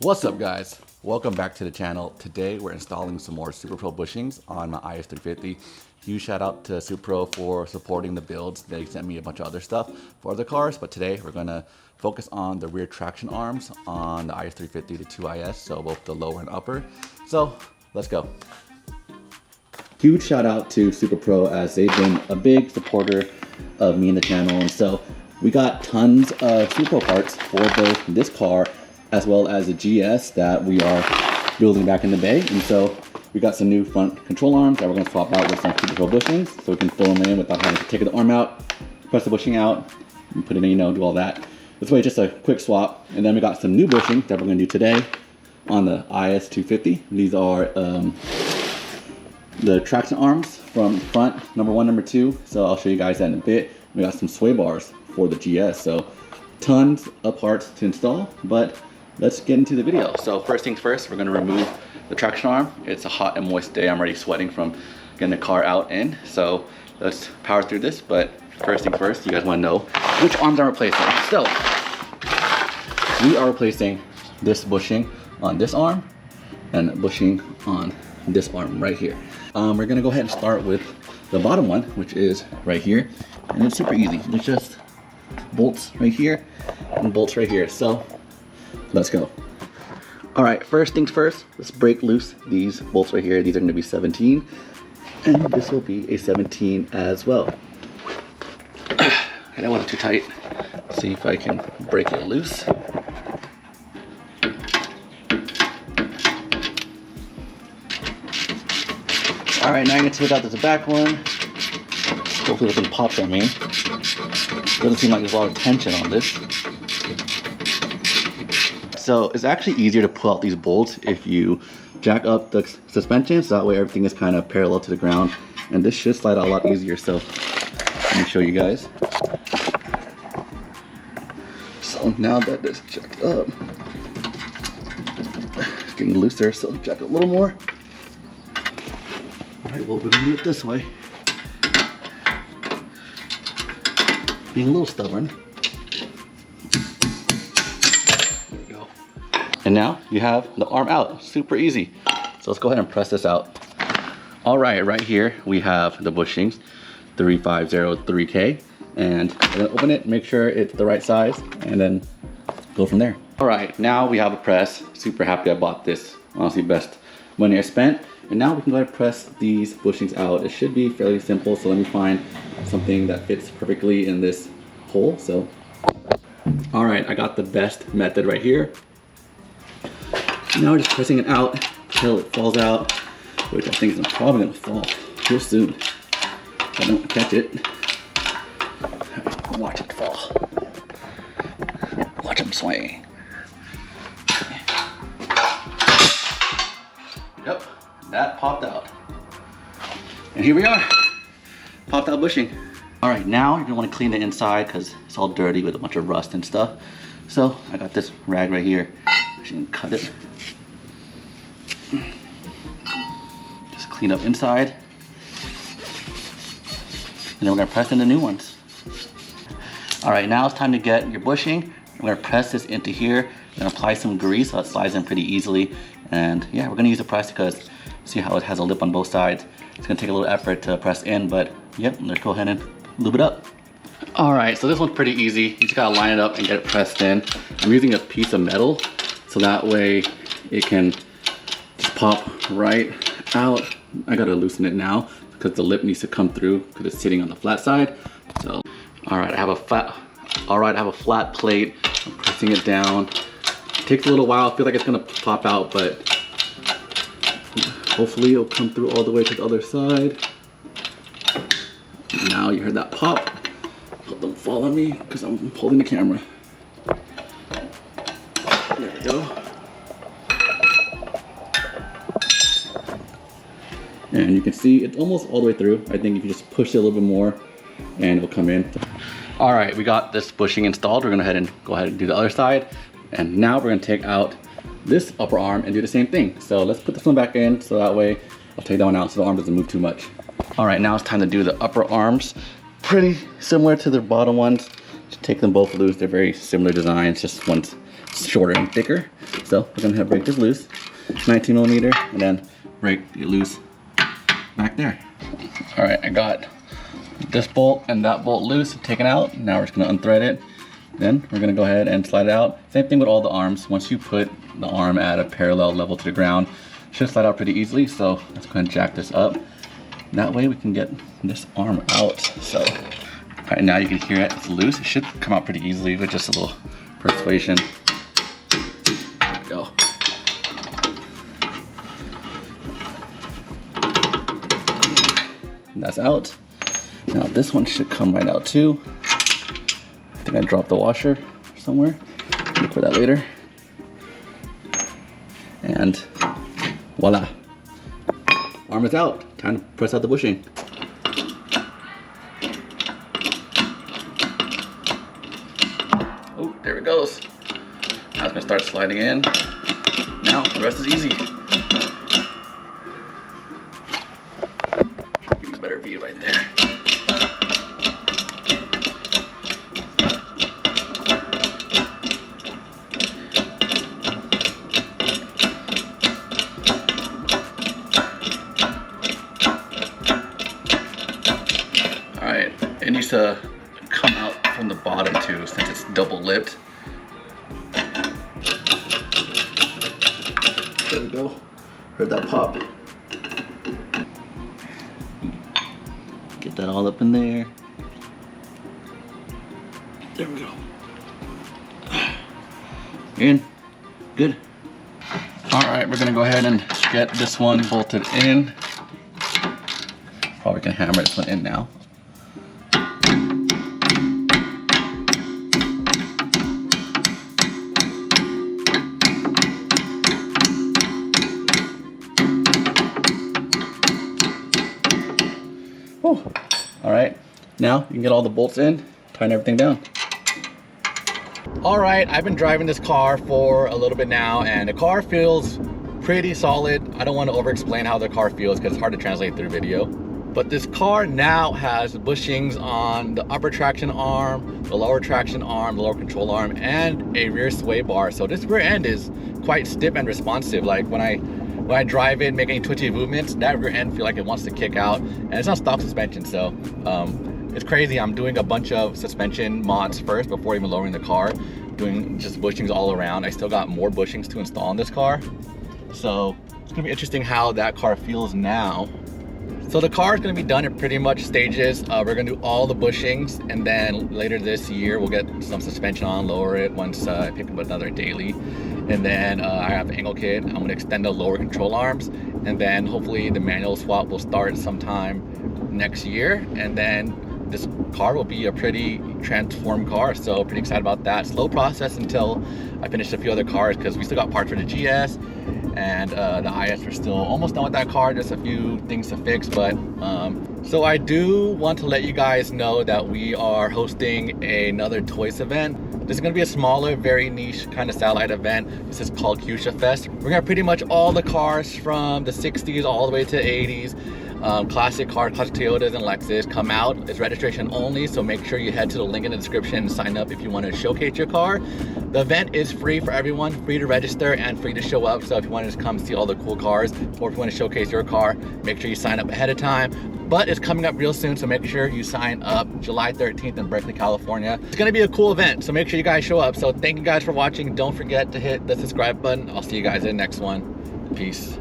What's up guys? Welcome back to the channel. Today we're installing some more SuperPro bushings on my IS350. Huge shout out to SuperPro for supporting the builds. They sent me a bunch of other stuff for other cars, but today we're gonna focus on the rear traction arms on the IS350, the 2IS, so both the lower and upper. So let's go. Huge shout out to SuperPro as they've been a big supporter of me and the channel, and so we got tons of SuperPro parts for both this car as well as the GS that we are building back in the bay. And so we got some new front control arms that we're gonna swap out with some SuperPro bushings so we can fill them in without having to take the arm out, press the bushing out, and put it in, do all that. This way, just a quick swap. And then we got some new bushings that we're gonna do today on the IS250. These are the traction arms from front, number 1, number 2. So I'll show you guys that in a bit. We got some sway bars for the GS. So tons of parts to install, but let's get into the video. So first things first, we're gonna remove the traction arm. It's a hot and moist day. I'm already sweating from getting the car out in. So let's power through this. But first things first, you guys wanna know which arms I'm replacing. So we are replacing this bushing on this arm and a bushing on this arm right here. We're gonna go ahead and start with the bottom one, which is right here. And it's super easy. It's just bolts right here and bolts right here. So let's go. All right, first things first, let's break loose these bolts right here. These are gonna be 17, and this will be a 17 as well. I don't want it too tight. See if I can break it loose. All right, now I'm gonna take out this back one. Hopefully it doesn't pop on me. Doesn't seem like there's a lot of tension on this. So it's actually easier to pull out these bolts if you jack up the suspension, so that way everything is kind of parallel to the ground. And this should slide out a lot easier, so let me show you guys. So now that it's jacked up, it's getting looser, so jack it a little more. All right, well, we're gonna do it this way. Being a little stubborn. There we go. And now you have the arm out, super easy. So let's go ahead and press this out. All right, right here we have the bushings, 3503K. And I'm gonna open it, make sure it's the right size, and then go from there. All right, now we have a press. Super happy I bought this. Honestly, best money I spent. And now we can go ahead and press these bushings out. It should be fairly simple, so let me find something that fits perfectly in this hole. So, all right, I got the best method right here. Now we're just pressing it out until it falls out, which I think is probably gonna fall real soon. If I don't catch it, watch it fall. Watch them swing. Yep. That popped out. And here we are, popped out bushing. All right, now you're gonna wanna clean the inside because it's all dirty with a bunch of rust and stuff. So I got this rag right here. Just gonna cut it. Just clean up inside. And then we're gonna press in the new ones. All right, now it's time to get your bushing. We're gonna press this into here. We're gonna apply some grease so it slides in pretty easily. And yeah, we're gonna use the press because see how it has a lip on both sides. It's gonna take a little effort to press in, but yep, let's go ahead and lube it up. All right, so this one's pretty easy. You just gotta line it up and get it pressed in. I'm using a piece of metal, so that way it can just pop right out. I gotta loosen it now because the lip needs to come through because it's sitting on the flat side. So, all right, I have a flat plate. I'm pressing it down. It takes a little while. I feel like it's gonna pop out, but hopefully it'll come through all the way to the other side. Now you heard that pop. Don't fall on me because I'm holding the camera. There we go. And you can see it's almost all the way through. I think if you just push it a little bit more and it'll come in. All right, we got this bushing installed. We're gonna go ahead and do the other side. And now we're gonna take out this upper arm and do the same thing. So let's put this one back in so that way I'll take that one out so the arm doesn't move too much. All right, now it's time to do the upper arms. Pretty similar to the bottom ones. Just take them both loose. They're very similar designs, just one's shorter and thicker. So we're gonna have break this loose, 19 millimeter, and then break it loose back there. All right, I got this bolt and that bolt loose, taken out. Now we're just gonna unthread it. Then we're gonna go ahead and slide it out. Same thing with all the arms. Once you put the arm at a parallel level to the ground, it should slide out pretty easily. So let's go ahead and jack this up. That way we can get this arm out. So, all right, now you can hear it, it's loose. It should come out pretty easily with just a little persuasion. There we go. That's out. Now this one should come right out too. I think I dropped the washer somewhere. Look for that later. And voila. Arm is out. Time to press out the bushing. Oh, there it goes. Now it's gonna start sliding in. Now the rest is easy. Give a better view right there. Alright, it needs to come out from the bottom too, since it's double lipped. There we go. Heard that pop. Get that all up in there. There we go. In. Good. Alright, we're gonna go ahead and get this one bolted in. Probably can hammer this one in now. All right, now you can get all the bolts in, tighten everything down. All right, I've been driving this car for a little bit now, and the car feels pretty solid. I don't want to over-explain how the car feels because it's hard to translate through video. But this car now has bushings on the upper traction arm, the lower traction arm, the lower control arm, and a rear sway bar. So this rear end is quite stiff and responsive. Like when I drive it, make any twitchy movements, that rear end feel like it wants to kick out, and it's not stock suspension, so it's crazy. I'm doing a bunch of suspension mods first before even lowering the car, doing just bushings all around. I still got more bushings to install in this car, so it's gonna be interesting how that car feels now. So the car is going to be done in pretty much stages. We're going to do all the bushings, and then later this year we'll get some suspension on, lower it once I pick up another daily. And then I have the angle kit. I'm going to extend the lower control arms, and then hopefully the manual swap will start sometime next year. And then this car will be a pretty transformed car, so pretty excited about that. Slow process until I finish a few other cars, because we still got parts for the GS. And the IS are still almost done with that car, just a few things to fix. But so I do want to let you guys know that we are hosting another toys event. This is going to be a smaller, very niche kind of satellite event. This is called Fuchsia Fest. We're going to have pretty much all the cars from the 60s all the way to the 80s. Classic Toyotas and Lexus come out. It's registration only, so make sure you head to the link in the description and sign up if you want to showcase your car. The event is free for everyone, free to register and free to show up. So if you want to just come see all the cool cars, or if you want to showcase your car, make sure you sign up ahead of time. But it's coming up real soon, so make sure you sign up July 13th in Berkeley, California. It's gonna be a cool event, so make sure you guys show up. So thank you guys for watching. Don't forget to hit the subscribe button. I'll see you guys in the next one. Peace.